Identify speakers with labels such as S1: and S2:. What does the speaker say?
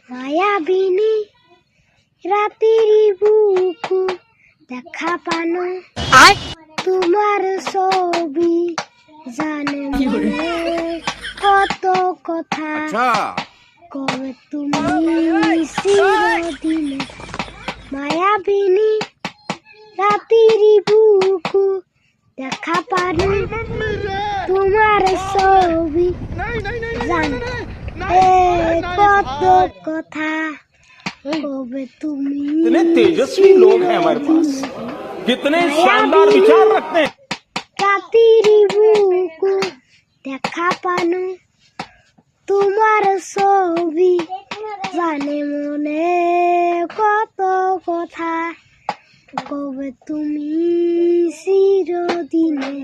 S1: মায়াবিনী রাতের বুকু দেখা পানো তোমার ছবি জানে মনে কত কথা কবে তুমি চিরদিনে মায়াবিনী রাতের বুকু দেখা পানো তোমার ছবি জানে কত কথা কবে তুমি
S2: कितने तेजस्वी लोग हैं हमारे पास कितने शानदार विचार रखते हैं
S1: রাতের বুকু দেখা পানো তোমার ছবি জানে মনে কত কথা কবে তুমি চিরদিনে